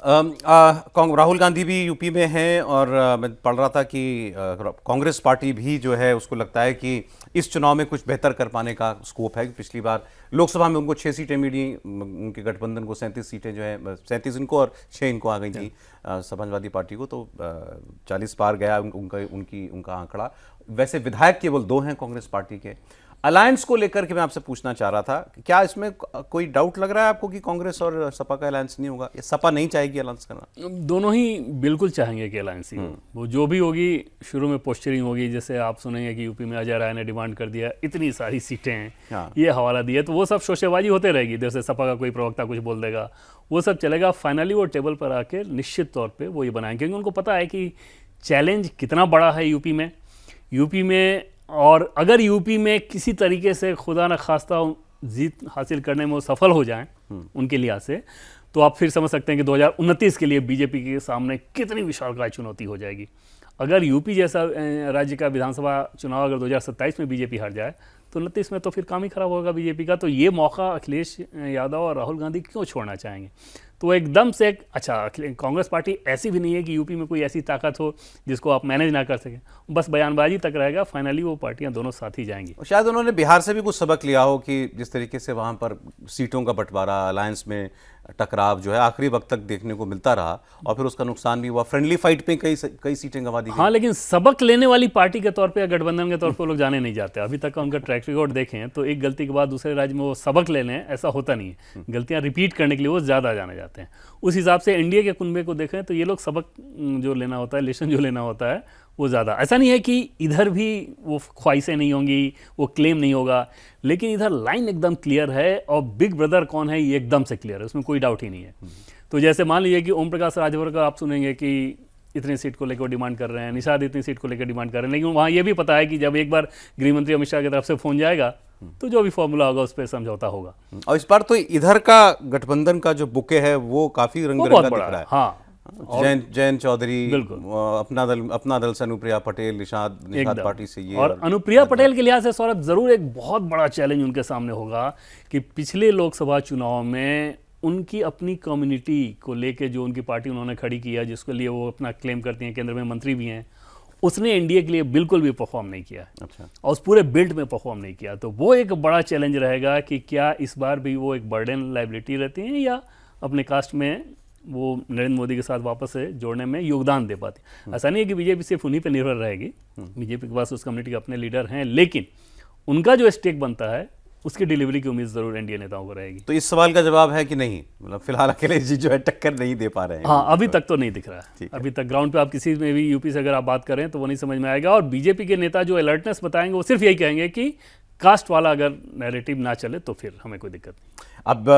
राहुल गांधी भी यूपी में हैं और मैं पढ़ रहा था कि कांग्रेस पार्टी भी जो है उसको लगता है कि इस चुनाव में कुछ बेहतर कर पाने का स्कोप है। पिछली बार लोकसभा में उनको 6 सीटें मिली, उनके गठबंधन को 37 सीटें जो है 37 इनको और 6 इनको आ गई थी समाजवादी पार्टी को, तो 40 पार गया उनका आंकड़ा। वैसे विधायक केवल 2 हैं कांग्रेस पार्टी के। अलायंस को लेकर के मैं आपसे पूछना चाह रहा था, क्या इसमें कोई डाउट लग रहा है आपको कि कांग्रेस और सपा का अलायंस नहीं होगा, या सपा नहीं चाहेगी अलायंस करना? दोनों ही बिल्कुल चाहेंगे कि अलायंस ही हो। वो जो भी होगी शुरू में पोस्चरिंग होगी, जैसे आप सुनेंगे कि यूपी में अजय राय ने डिमांड कर दिया इतनी सारी सीटें हैं, हाँ। ये हवाला दिया, तो वो सब शोशेबाजी होते रहेगी। जैसे सपा का कोई प्रवक्ता कुछ बोल देगा, वो सब चलेगा। फाइनली वो टेबल पर आके निश्चित तौर पर वो ये बनाएंगे, क्योंकि उनको पता है कि चैलेंज कितना बड़ा है यूपी में। और अगर यूपी में किसी तरीके से खुदा न खास्ता जीत हासिल करने में वो सफल हो जाएं उनके लिहाज से, तो आप फिर समझ सकते हैं कि 2029 के लिए बीजेपी के सामने कितनी विशालकाय चुनौती हो जाएगी। अगर यूपी जैसा राज्य का विधानसभा चुनाव अगर 2027 में बीजेपी हार जाए तो 29 में तो फिर काम ही खराब होगा बीजेपी का। तो ये मौका अखिलेश यादव और राहुल गांधी क्यों छोड़ना चाहेंगे? तो एकदम से कांग्रेस पार्टी ऐसी भी नहीं है कि यूपी में कोई ऐसी ताकत हो जिसको आप मैनेज ना कर सकें, बस बयानबाजी तक रहेगा। फाइनली वो पार्टियां दोनों साथ ही जाएंगी। शायद उन्होंने बिहार से भी कुछ सबक लिया हो कि जिस तरीके से वहां पर सीटों का बंटवारा, अलायंस में टकराव जो है आखिरी वक्त तक देखने को मिलता रहा और फिर उसका नुकसान भी हुआ। फ्रेंडली फाइट में कई सीटें गंवा दी गई। हाँ, लेकिन सबक लेने वाली पार्टी के तौर पे या गठबंधन के तौर पे वो लोग जाने नहीं जाते। अभी तक का उनका ट्रैक रिकॉर्ड देखें तो एक गलती के बाद दूसरे राज्य में वो सबक ले लें, ऐसा होता नहीं है। गलतियां रिपीट करने के लिए वो ज़्यादा जाने जाते हैं। उस हिसाब से एनडीए के कुनबे को देखें तो ये लोग सबक जो लेना होता है, लेसन जो लेना होता है, वो ज़्यादा। ऐसा नहीं है कि इधर भी वो ख्वाहिशें नहीं होंगी, वो क्लेम नहीं होगा, लेकिन इधर लाइन एकदम क्लियर है और बिग ब्रदर कौन है ये एकदम से क्लियर है, उसमें कोई डाउट ही नहीं है। तो जैसे मान लीजिए कि ओम प्रकाश राजभर का आप सुनेंगे कि इतनी सीट को लेकर डिमांड कर रहे हैं, निषाद इतनी सीट को लेकर डिमांड कर रहे हैं, लेकिन वहाँ ये भी पता है कि जब एक बार गृह मंत्री अमित शाह की तरफ से फोन जाएगा तो जो भी फॉर्मूला होगा उस पर समझौता होगा। और इस बार तो इधर का गठबंधन का जो बुके है वो काफी रंग-बिरंगा दिख रहा है। हाँ, जैन चौधरी, अपना दल से अनुप्रिया पटेल, निषाद पार्टी से ये, और अनुप्रिया पटेल के लिहाज से सौरभ जरूर एक बहुत बड़ा चैलेंज उनके सामने होगा कि पिछले लोकसभा चुनाव में उनकी अपनी कम्युनिटी को लेके जो उनकी पार्टी उन्होंने खड़ी की है, जिसके लिए वो अपना क्लेम करती हैं, केंद्र में मंत्री भी हैं, उसने एनडीए के लिए बिल्कुल भी परफॉर्म नहीं किया। अच्छा। और उस पूरे बिल्ड में परफॉर्म नहीं किया। तो वो एक बड़ा चैलेंज रहेगा कि क्या इस बार भी वो एक बर्डन लाइबिलिटी रहती हैं या अपने कास्ट में वो नरेंद्र मोदी के साथ वापस से जोड़ने में योगदान दे पाती। ऐसा नहीं है कि बीजेपी सिर्फ उन्हीं पर निर्भर रहेगी, बीजेपी के पास उस कम्युनिटी के अपने लीडर हैं, लेकिन उनका जो स्टेक बनता है उसकी डिलीवरी की उम्मीद जरूर एनडीए नेताओं को रहेगी। तो इस सवाल का जवाब है कि नहीं, मतलब फिलहाल अखिलेश जी जो है टक्कर नहीं दे पा रहे हैं। हाँ, अभी तक तो नहीं दिख रहा है। अभी तक ग्राउंड पे आप किसी में भी यूपी से अगर आप बात करें तो वो नहीं समझ में आएगा। और बीजेपी के नेता जो अलर्टनेस बताएंगे वो सिर्फ यही कहेंगे कि कास्ट वाला अगर नैरेटिव ना चले तो फिर हमें कोई दिक्कत नहीं। अब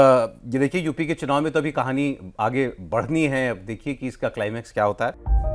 ये देखिए यूपी के चुनाव में तो अभी कहानी आगे बढ़नी है, अब देखिए कि इसका क्लाइमैक्स क्या होता है।